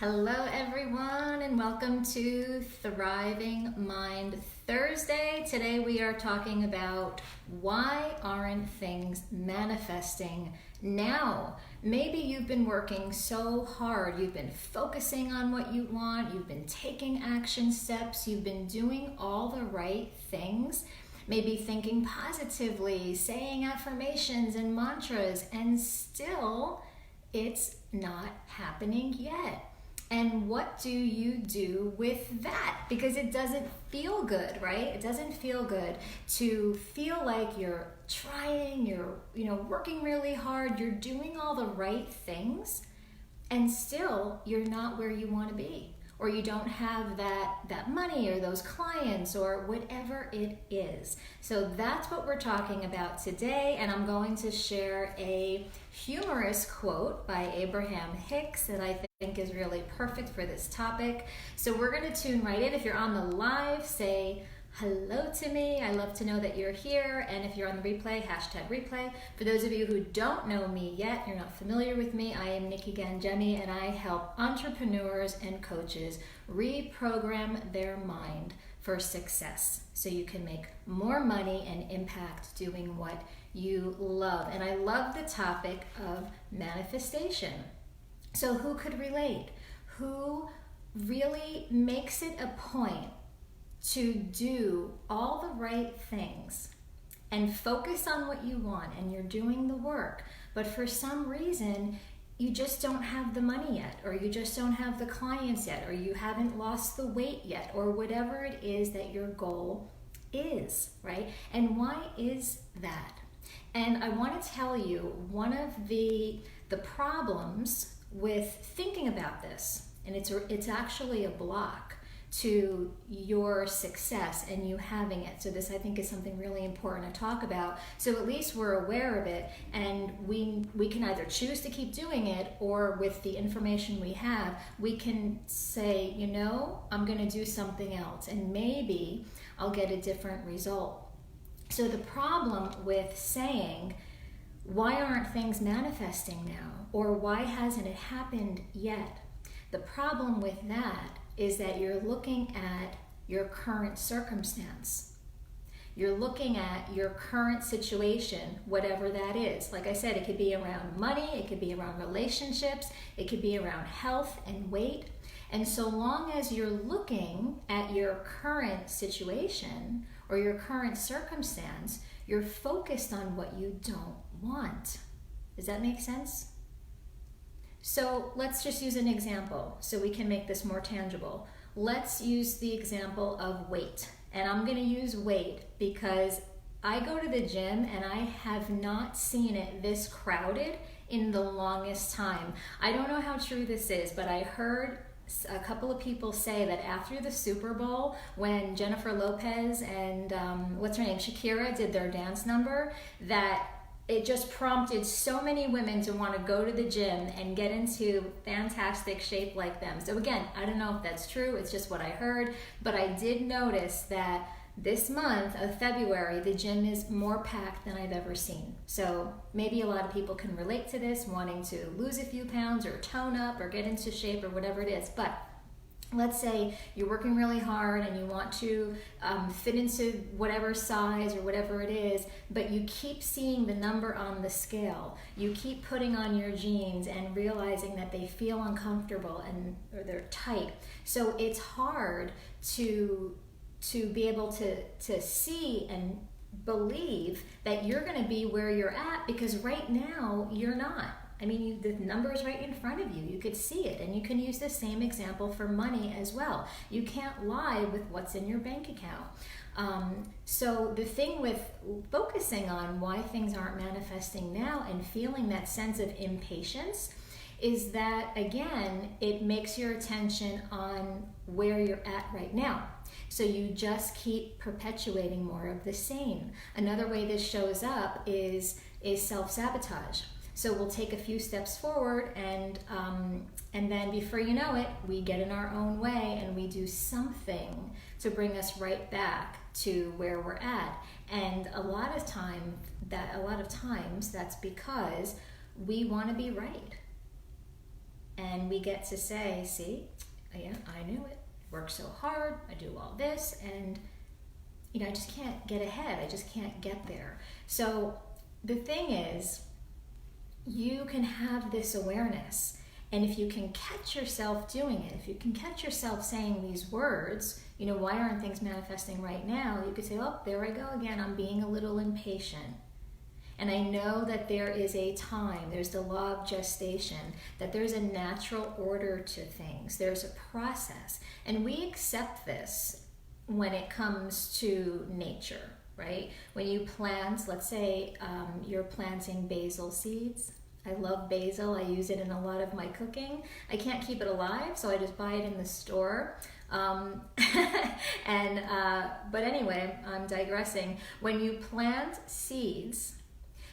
Hello everyone and welcome to Thriving Mind Thursday. Today we are talking about why aren't things manifesting now? Maybe you've been working so hard, you've been focusing on what you want, you've been taking action steps, you've been doing all the right things, maybe thinking positively, saying affirmations and mantras, and still it's not happening yet. And what do you do with that? Because it doesn't feel good, right? It doesn't feel good to feel like you're trying, you're working really hard, you're doing all the right things, and still you're not where you want to be. Or you don't have that money or those clients or whatever it is. So that's what we're talking about today, and I'm going to share a humorous quote by Abraham Hicks that I think is really perfect for this topic. So we're going to tune right in. If you're on the live, say hello to me. I love to know that you're here. And if you're on the replay, #replay. For those of you who don't know me yet, you're not familiar with me, I am Nikki Ganjemi, and I help entrepreneurs and coaches reprogram their mind for success so you can make more money and impact doing what you love. And I love the topic of manifestation. So who could relate? Who really makes it a point to do all the right things and focus on what you want, and you're doing the work, but for some reason you just don't have the money yet, or you just don't have the clients yet, or you haven't lost the weight yet, or whatever it is that your goal is, right? And why is that? And I want to tell you one of the problems with thinking about this, and it's actually a block to your success and you having it. So this, I think, is something really important to talk about. So at least we're aware of it, and we can either choose to keep doing it, or with the information we have, we can say, I'm going to do something else, and maybe I'll get a different result. So the problem with saying, why aren't things manifesting now? Or why hasn't it happened yet? The problem with that is that you're looking at your current circumstance. You're looking at your current situation, whatever that is. Like I said, it could be around money, it could be around relationships, it could be around health and weight. And so long as you're looking at your current situation or your current circumstance, you're focused on what you don't want. Does that make sense? So let's just use an example so we can make this more tangible. Let's use the example of weight. And I'm going to use weight because I go to the gym and I have not seen it this crowded in the longest time. I don't know how true this is, but I heard a couple of people say that after the Super Bowl, when Jennifer Lopez and Shakira did their dance number, that it just prompted so many women to want to go to the gym and get into fantastic shape like them. So again, I don't know if that's true, it's just what I heard, but I did notice that this month of February, the gym is more packed than I've ever seen. So maybe a lot of people can relate to this, wanting to lose a few pounds or tone up or get into shape or whatever it is. But let's say you're working really hard and you want to fit into whatever size or whatever it is, but you keep seeing the number on the scale. You keep putting on your jeans and realizing that they feel uncomfortable or they're tight. So it's hard to be able to see and believe that you're going to be where you're at, because right now you're not. I mean, the number is right in front of you. You could see it, and you can use the same example for money as well. You can't lie with what's in your bank account. So the thing with focusing on why things aren't manifesting now and feeling that sense of impatience is that, again, it makes your attention on where you're at right now. So you just keep perpetuating more of the same. Another way this shows up is self-sabotage. So we'll take a few steps forward, and then before you know it, we get in our own way and we do something to bring us right back to where we're at. And a lot of times that's because we want to be right. and we get to say, see, yeah, I knew it. Work so hard, I do all this, and I just can't get ahead. I just can't get there. So the thing is, you can have this awareness, and if you can catch yourself doing it, if you can catch yourself saying these words, why aren't things manifesting right now? You could say, oh, there I go again. I'm being a little impatient. And I know that there is a time, there's the law of gestation, that there's a natural order to things. There's a process. And we accept this when it comes to nature, right? When you plant, let's say you're planting basil seeds. I love basil. I use it in a lot of my cooking. I can't keep it alive, so I just buy it in the store. But anyway, I'm digressing. When you plant seeds,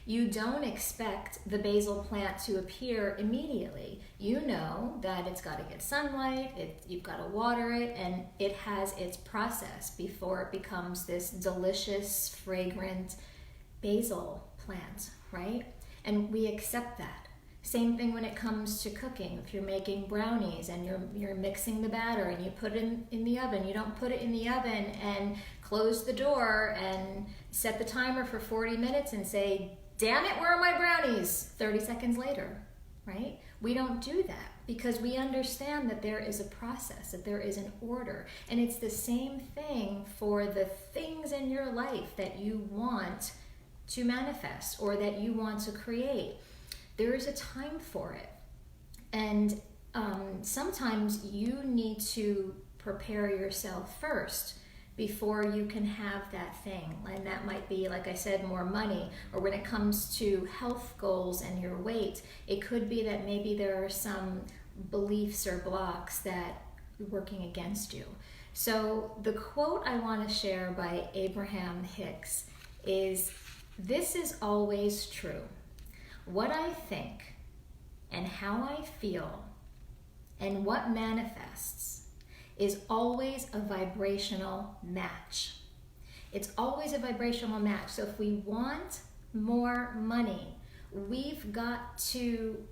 you don't expect the basil plant to appear immediately. You know that it's got to get sunlight, you've got to water it, and it has its process before it becomes this delicious, fragrant basil plant, right? And we accept that. Same thing when it comes to cooking. If you're making brownies and you're mixing the batter and you put it in the oven, you don't put it in the oven and close the door and set the timer for 40 minutes and say, damn it, where are my brownies? 30 seconds later, right? We don't do that because we understand that there is a process, that there is an order. And it's the same thing for the things in your life that you want to manifest or that you want to create. There is a time for it. And sometimes you need to prepare yourself first before you can have that thing. And that might be, like I said, more money. Or when it comes to health goals and your weight, it could be that maybe there are some beliefs or blocks that are working against you. So the quote I want to share by Abraham Hicks is, "This is always true. What I think and how I feel and what manifests is always a vibrational match." It's always a vibrational match. So if we want more money, we've got to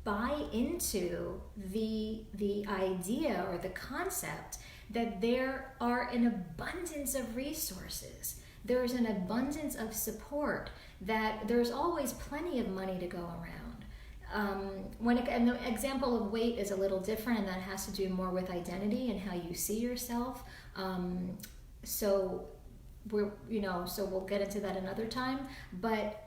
buy into the idea or the concept that there are an abundance of resources. There's an abundance of support, that there's always plenty of money to go around. And the example of weight is a little different, and that has to do more with identity and how you see yourself. So we'll get into that another time. But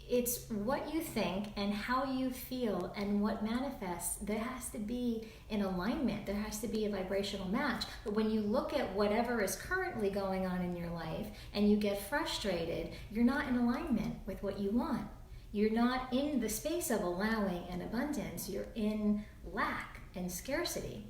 it's what you think and how you feel and what manifests. There has to be an alignment. There has to be a vibrational match. But when you look at whatever is currently going on in your life and you get frustrated, you're not in alignment with what you want. You're not in the space of allowing and abundance. You're in lack and scarcity.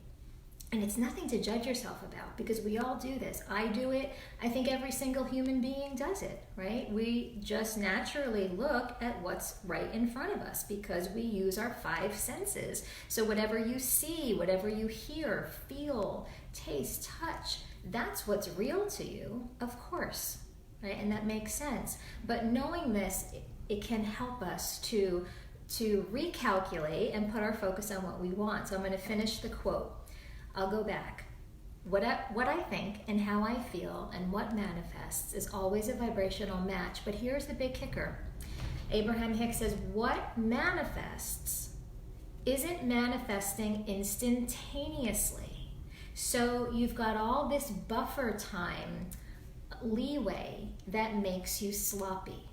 And it's nothing to judge yourself about, because we all do this. I do it. I think every single human being does it, right? We just naturally look at what's right in front of us because we use our 5 senses. So whatever you see, whatever you hear, feel, taste, touch, that's what's real to you, of course, right? And that makes sense. But knowing this, it can help us to recalculate and put our focus on what we want. So I'm going to finish the quote. I'll go back. What I think and how I feel and what manifests is always a vibrational match. But here's the big kicker. Abraham Hicks says, what manifests isn't manifesting instantaneously. So you've got all this buffer time leeway that makes you sloppy.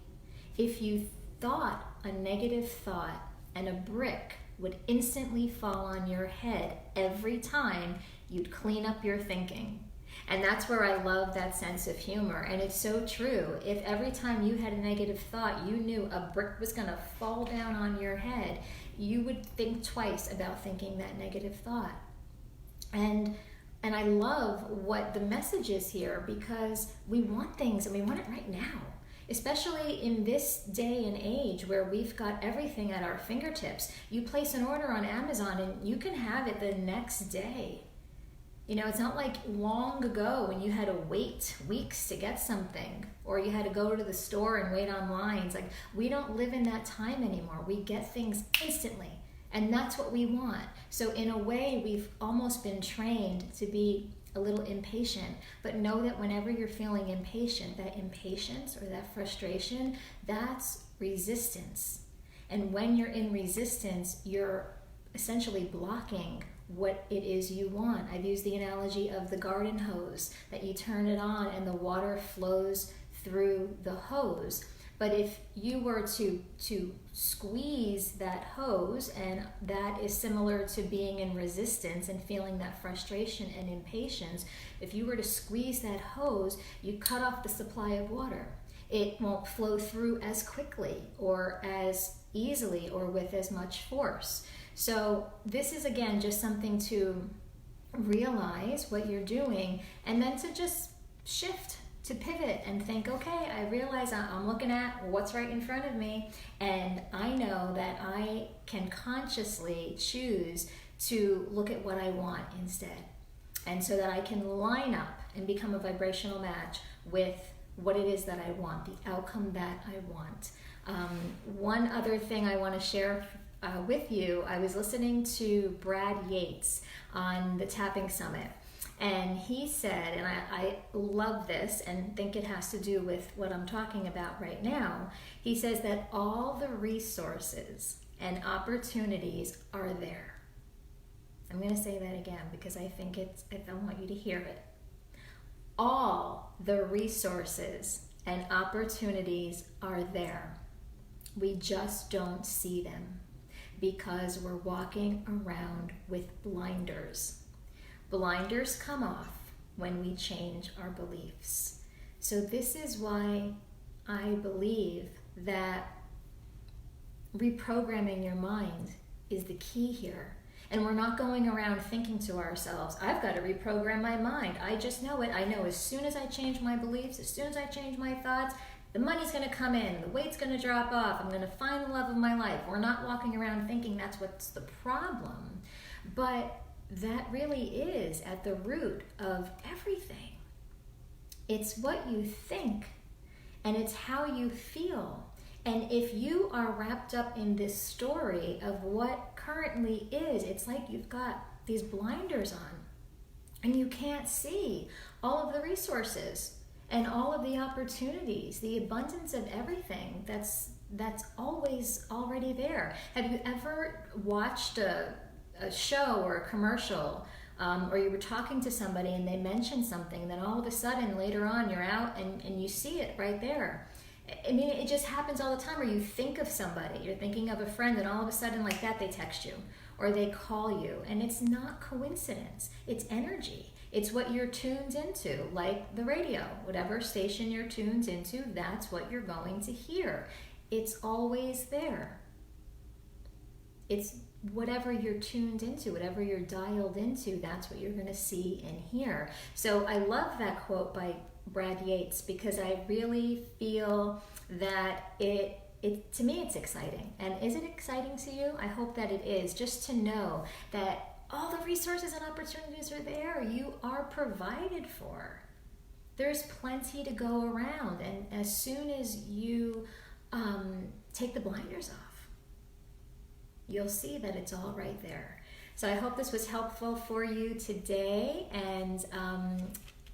If you thought a negative thought and a brick would instantly fall on your head every time, you'd clean up your thinking. And that's where I love that sense of humor. And it's so true. If every time you had a negative thought, you knew a brick was going to fall down on your head, you would think twice about thinking that negative thought. And I love what the message is here, because we want things and we want it right now. Especially in this day and age where we've got everything at our fingertips. You place an order on Amazon and you can have it the next day. It's not like long ago when you had to wait weeks to get something, or you had to go to the store and wait online. It's like, we don't live in that time anymore. We get things instantly. And that's what we want. So in a way, we've almost been trained to be a little impatient, but know that whenever you're feeling impatient, that impatience or that frustration, that's resistance. And when you're in resistance, you're essentially blocking what it is you want. I've used the analogy of the garden hose, that you turn it on and the water flows through the hose. But if you were to squeeze that hose, and that is similar to being in resistance and feeling that frustration and impatience, if you were to squeeze that hose, you cut off the supply of water. It won't flow through as quickly or as easily or with as much force. So this is, again, just something to realize what you're doing, and then to just shift, to pivot and think, okay, I realize I'm looking at what's right in front of me, and I know that I can consciously choose to look at what I want instead. And so that I can line up and become a vibrational match with what it is that I want, the outcome that I want. One other thing I want to share with you, I was listening to Brad Yates on the Tapping Summit, and he said, and I love this and think it has to do with what I'm talking about right now, he says that all the resources and opportunities are there. I'm going to say that again because I think I want you to hear it. All the resources and opportunities are there. We just don't see them because we're walking around with blinders. Blinders come off when we change our beliefs. So this is why I believe that reprogramming your mind is the key here. And we're not going around thinking to ourselves, I've got to reprogram my mind. I just know it. I know as soon as I change my beliefs, as soon as I change my thoughts, the money's going to come in, the weight's going to drop off, I'm going to find the love of my life. We're not walking around thinking that's what's the problem. But that really is at the root of everything. It's what you think, and it's how you feel. And if you are wrapped up in this story of what currently is, it's like you've got these blinders on and you can't see all of the resources and all of the opportunities, the abundance of everything that's always already there. Have you ever watched a show or a commercial, or you were talking to somebody and they mentioned something, then all of a sudden later on you're out and you see it right there? I mean, it just happens all the time. Or you think of somebody, you're thinking of a friend, and all of a sudden like that they text you or they call you, and it's not coincidence, it's energy. It's what you're tuned into, like the radio. Whatever station you're tuned into, that's what you're going to hear. It's always there. It's whatever you're tuned into, whatever you're dialed into, that's what you're going to see and hear. So I love that quote by Brad Yates because I really feel that it to me it's exciting. And is it exciting to you? I hope that it is, just to know that all the resources and opportunities are there. You are provided for. There's plenty to go around, and as soon as you take the blinders off, you'll see that it's all right there. So I hope this was helpful for you today, and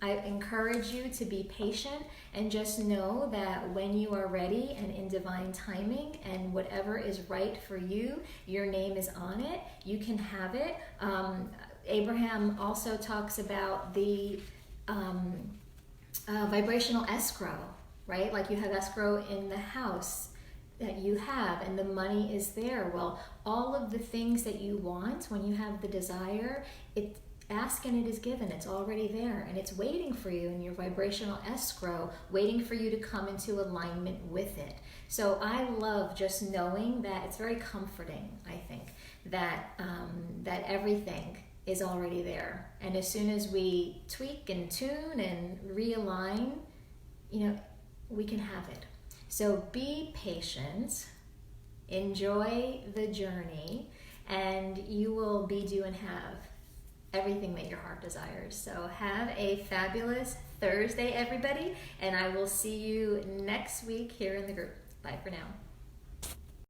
I encourage you to be patient and just know that when you are ready and in divine timing and whatever is right for you, your name is on it. You can have it. Abraham also talks about the vibrational escrow, right? Like you have escrow in the house that you have and the money is there. Well, all of the things that you want, when you have the desire, ask and it is given. It's already there and it's waiting for you in your vibrational escrow, waiting for you to come into alignment with it. So I love just knowing that. It's very comforting, I think, that that everything is already there. And as soon as we tweak and tune and realign, we can have it. So be patient, enjoy the journey, and you will be, do, and have everything that your heart desires. So have a fabulous Thursday, everybody, and I will see you next week here in the group. Bye for now.